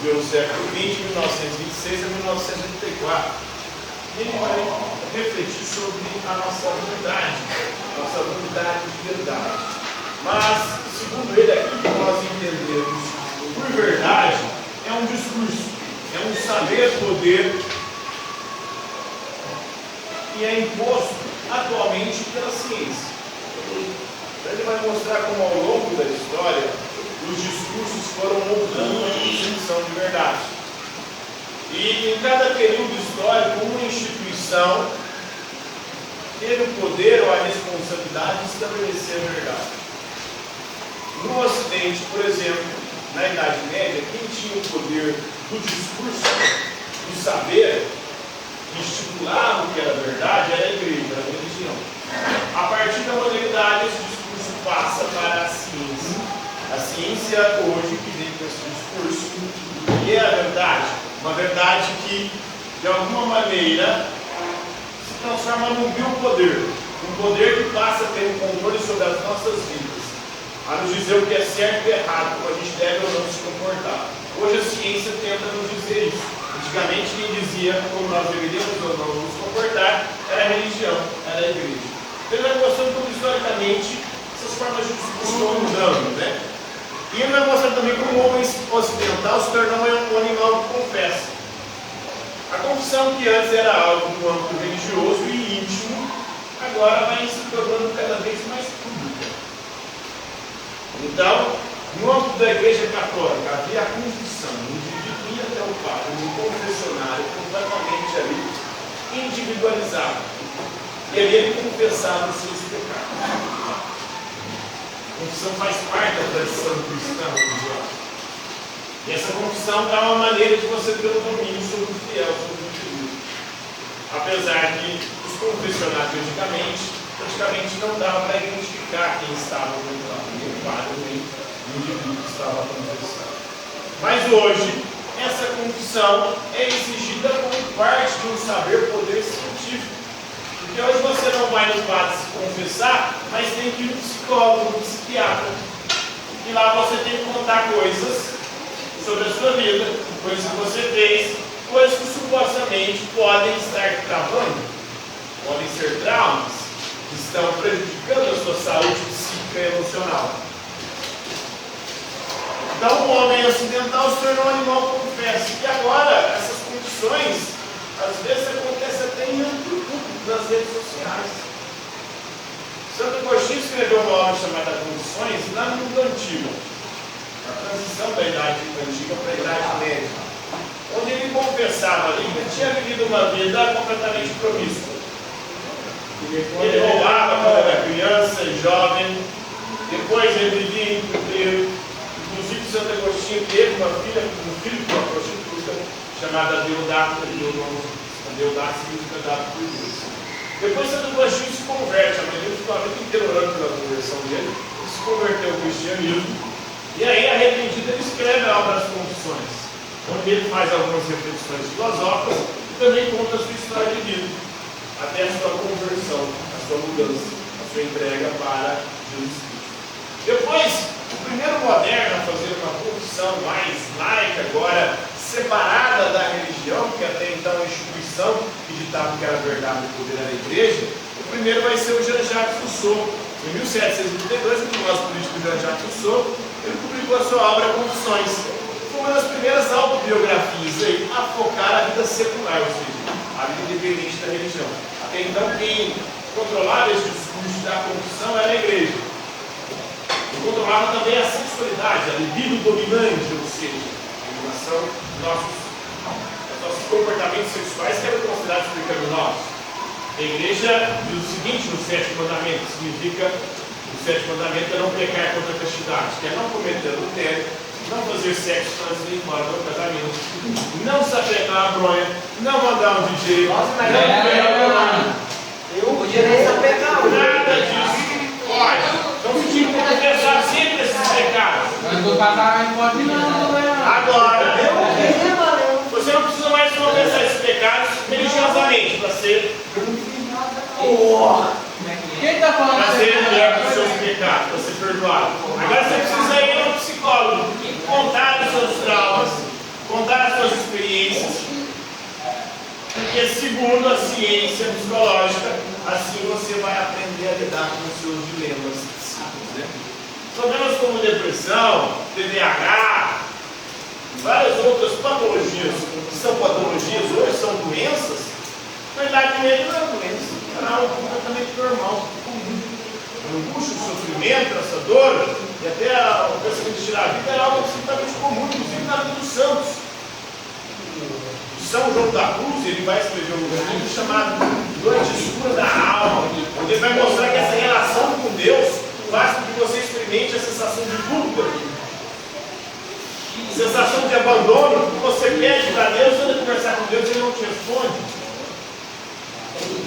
viveu no século XX, 1926 a 1984. Ele vai refletir sobre a nossa unidade de verdade. Mas, segundo ele, aquilo que nós entendemos por verdade é um discurso, é um saber poder que é imposto atualmente pela ciência. Ele vai mostrar como ao longo da história os discursos foram moldando a concepção de verdade. E em cada período histórico, uma instituição teve o poder ou a responsabilidade de estabelecer a verdade. No Ocidente, por exemplo, na Idade Média, quem tinha o poder do discurso, do saber, que estipulava o que era verdade, era a igreja, era a religião. A partir da modernidade, esse discurso passa para a ciência. A ciência hoje que vem com esse discurso, que é a verdade, uma verdade que, de alguma maneira, se transforma num biopoder, um poder que passa a ter um controle sobre as nossas vidas, a nos dizer o que é certo e errado, como a gente deve ou não se comportar. Hoje a ciência tenta nos dizer isso. Antigamente quem dizia como nós deveríamos ou não nos comportar era a religião, era a igreja. Então ele vai mostrando como historicamente essas formas de discurso vão mudando, né? E ele vai mostrando também como o homem ocidental se tornou um animal que confessa. A confissão, que antes era algo no âmbito religioso e íntimo, agora vai se tornando cada vez mais pública. Então, no âmbito da Igreja Católica havia a confissão, o indivíduo ia até o padre, no confessionário, completamente ali, individualizado. E ali ele confessava os seus pecados. A confissão faz parte da tradição cristã religiosa. E essa confissão dá uma maneira de você ter um domínio sobre o fiel, sobre o indivíduo. Apesar que os confessionários antigamente, praticamente não dava para identificar quem estava no padre, nem o padre, nem o indivíduo que estava confessando. Mas hoje, essa confissão é exigida como parte de um saber poder científico. Porque hoje você não vai no padre se confessar, mas tem que ir no psicólogo, no psiquiatra. E lá você tem que contar coisas sobre a sua vida, coisas que você fez, coisas que supostamente podem estar travando, podem ser traumas, que estão prejudicando a sua saúde psíquica e emocional. Então o homem ocidental se tornou um animal confesso. E agora, essas condições, às vezes acontecem até em âmbito público, nas redes sociais. Santo Agostinho escreveu uma obra chamada Confissões lá no mundo antigo, a transição da Idade Antiga para a Idade Média, onde ele confessava ali que tinha vivido uma vida completamente promíscua. Ele roubava quando era criança e jovem, depois ele vivia em puteiro. Inclusive Santo Agostinho teve um filho de uma prostituta chamada Deodato, Deodato significa dado por Deus. Depois Santo Agostinho se converte, a maioria ficou a vida inteira orando pela conversão dele, ele se converteu ao cristianismo, e aí arrependido ele escreve a obra das Confissões, onde ele faz algumas reflexões filosóficas e também conta a sua história de vida, até a sua conversão, a sua mudança, a sua entrega para Jesus Cristo. Depois, o primeiro moderno a fazer uma confissão mais laica, agora separada da religião, porque até então a instituição que ditava que era verdade e o poder era a igreja, o primeiro vai ser o Jean-Jacques Rousseau. Em 1732, o nosso político Jean-Jacques Rousseau, ele publicou a sua obra Confissões. Foi uma das primeiras autobiografias a focar a vida secular, ou seja, a vida independente da religião. Até então, quem controlava esse discurso da confissão era a igreja. E controlava também a sexualidade, a libido dominante, ou seja, dos nossos comportamentos sexuais que eram considerados pecaminosos. A igreja diz o seguinte no sétimo mandamento, significa o sétimo mandamento é não pecar contra a castidade, que é não cometer adultério, não fazer sexo antes de ir embora do casamento, não se apegar a bronha, não mandar um DJ, não pegar eu podia pegar nada disso. Pode. Então você tinha que confessar sempre esses pecados. Agora, você não precisa mais confessar esses pecados religiosamente para ser Quem está falando? para ser livre dos seus pecados, para ser perdoado. Agora você precisa ir ao psicólogo, contar os seus traumas, contar segundo a ciência psicológica, assim você vai aprender a lidar com os seus dilemas psíquicos, né? Problemas como depressão, TDAH, várias outras patologias, que são patologias hoje, são doenças, na verdade ele não é doença, era algo completamente normal, comum. A angústia, o sofrimento, essa dor, e até o pensamento de tirar a vida era algo absolutamente comum, inclusive na vida dos santos. São João da Cruz, ele vai escrever um livro chamado Noite Escura da Alma, onde ele vai mostrar que essa relação com Deus faz com que você experimente a sensação de dúvida, sensação de abandono, que você pede para Deus, quando conversar com Deus, ele não te responde.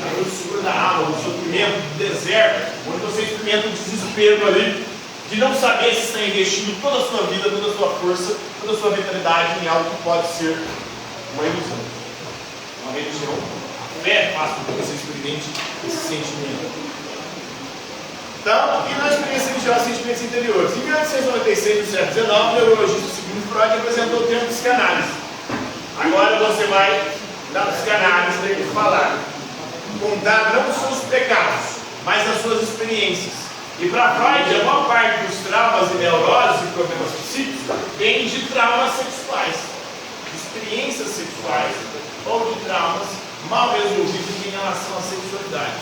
A noite escura da alma, o sofrimento do deserto, onde você experimenta o desespero ali, de não saber se está investindo toda a sua vida, toda a sua força, toda a sua vitalidade em algo que pode ser uma ilusão, uma religião. A fé faz com que você experimente esse sentimento. Então, e na experiência religiosa, sentimentos interiores? Em 1896, no século XIX, o neurologista Sigmund Freud apresentou o termo psicanálise. Agora você vai dar psicanálise para ele falar, contar não os seus pecados, mas as suas experiências. E para Freud, a maior parte dos traumas e neuroses e problemas psíquicos vem de traumas sexuais, de experiências sexuais ou de traumas mal resolvidos em relação à sexualidade.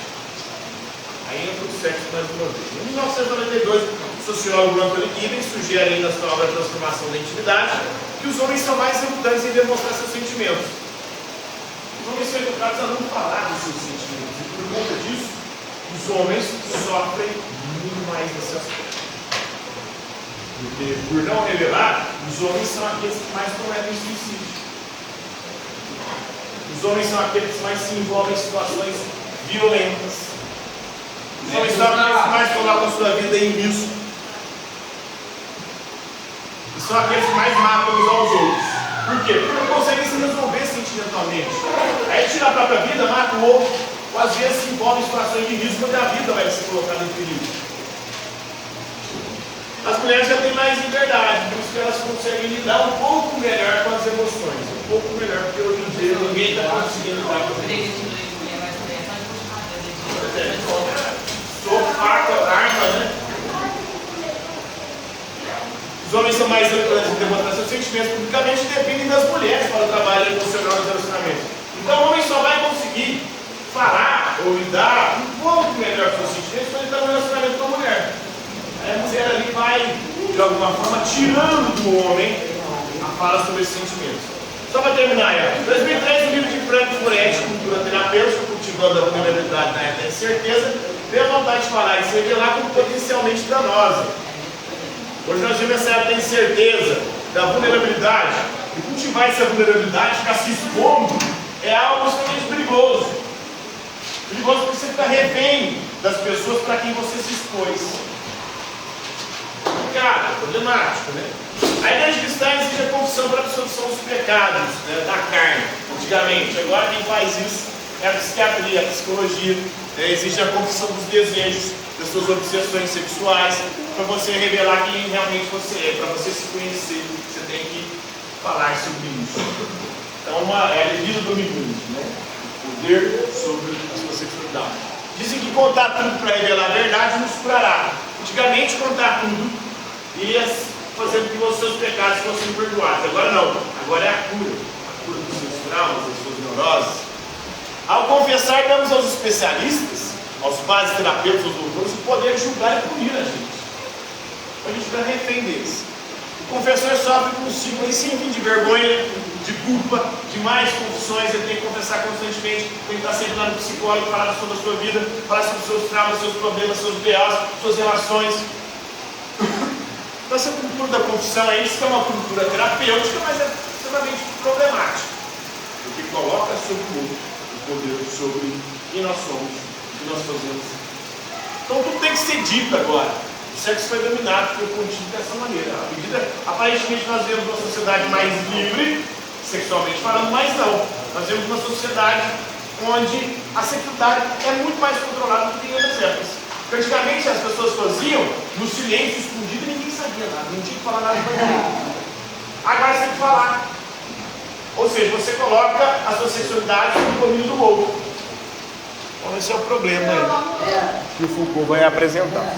Aí entra o sexo mais uma vez. Em 1992, o sociólogo Anthony Giddens sugere na sua obra Transformação da Intimidade que os homens são mais relutantes em demonstrar seus sentimentos. Os homens são educados a não falar dos seus sentimentos, e por conta disso, os homens sofrem muito mais nesse aspecto. Porque, por não revelar, os homens são aqueles que mais cometem suicídio. Os homens são aqueles que mais se envolvem em situações violentas. Os homens são aqueles que mais colocam a sua vida em risco. E são aqueles que mais matam uns aos outros. Por quê? Porque não conseguem se resolver sentimentalmente. Aí tira a própria vida, mata o outro, ou às vezes se envolve em situações de risco onde a vida vai ser colocada em perigo. As mulheres já têm mais liberdade, por isso que elas conseguem lidar um pouco melhor com as emoções. Um pouco melhor, porque hoje em dia ninguém está conseguindo lidar com as emoções. Soco, faca, arma, né? Os homens são mais relutantes em demonstrar seus sentimentos publicamente e dependem das mulheres para o trabalho emocional nos relacionamentos. Então o homem só vai conseguir falar ou lidar um pouco melhor com seus sentimentos quando ele está no relacionamento com a mulher. Aí a mulher ali vai, de alguma forma, tirando do homem a fala sobre esses sentimentos. Só para terminar, em 2003, o livro de Frank Furetti, Cultura Terapêutica, cultivando a vulnerabilidade na época de incerteza, veio a vontade de falar e se revelar como potencialmente danosa. Hoje nós vivemos essa época da incerteza, da vulnerabilidade, e cultivar essa vulnerabilidade, ficar se expondo, é algo extremamente perigoso. Perigoso porque você fica refém das pessoas para quem você se expôs. Cara, problemático, né? A igreja cristã exige a confissão para a absolvição dos pecados, né, da carne, antigamente. Agora quem faz isso é a psiquiatria, a psicologia, né, exige a confissão dos desejos, das suas obsessões sexuais, para você revelar quem realmente você é, para você se conhecer, você tem que falar sobre isso. Então é a vida dominante, né? O poder sobre a sua sexualidade. Dizem que contar tudo para revelar a verdade nos curará. Antigamente contar tudo ia fazer com que os seus pecados fossem perdoados. Agora não, agora é a cura dos seus traumas, das suas neuroses. Ao confessar, damos aos especialistas, aos pais, terapeutas, aos doutores, o poder de julgar e punir a gente. A gente fica refém deles. O confessor sofre com um ciclo sem fim de vergonha, de culpa, de mais confissões. Ele tem que confessar constantemente, tem que estar sempre lá no psicólogo, falar sobre a sua vida, falar sobre os seus traumas, seus problemas, seus BOs, suas relações. Então essa cultura da confissão é isso que é uma cultura terapêutica, mas é extremamente problemática. Porque coloca sobre o outro o poder sobre quem nós somos, o que nós fazemos. Então tudo tem que ser dito agora. O sexo foi dominado, foi contido dessa maneira. Aparentemente nós vivemos uma sociedade mais livre, sexualmente falando, mas não. Nós vivemos uma sociedade onde a sexualidade é muito mais controlada do que em outras épocas. Antigamente as pessoas faziam no silêncio escondido e ninguém sabia nada, não tinha que falar nada para ninguém. Agora você tem que falar. Ou seja, você coloca a sua sexualidade no domínio do outro. Então esse é o problema aí que o Foucault vai apresentar.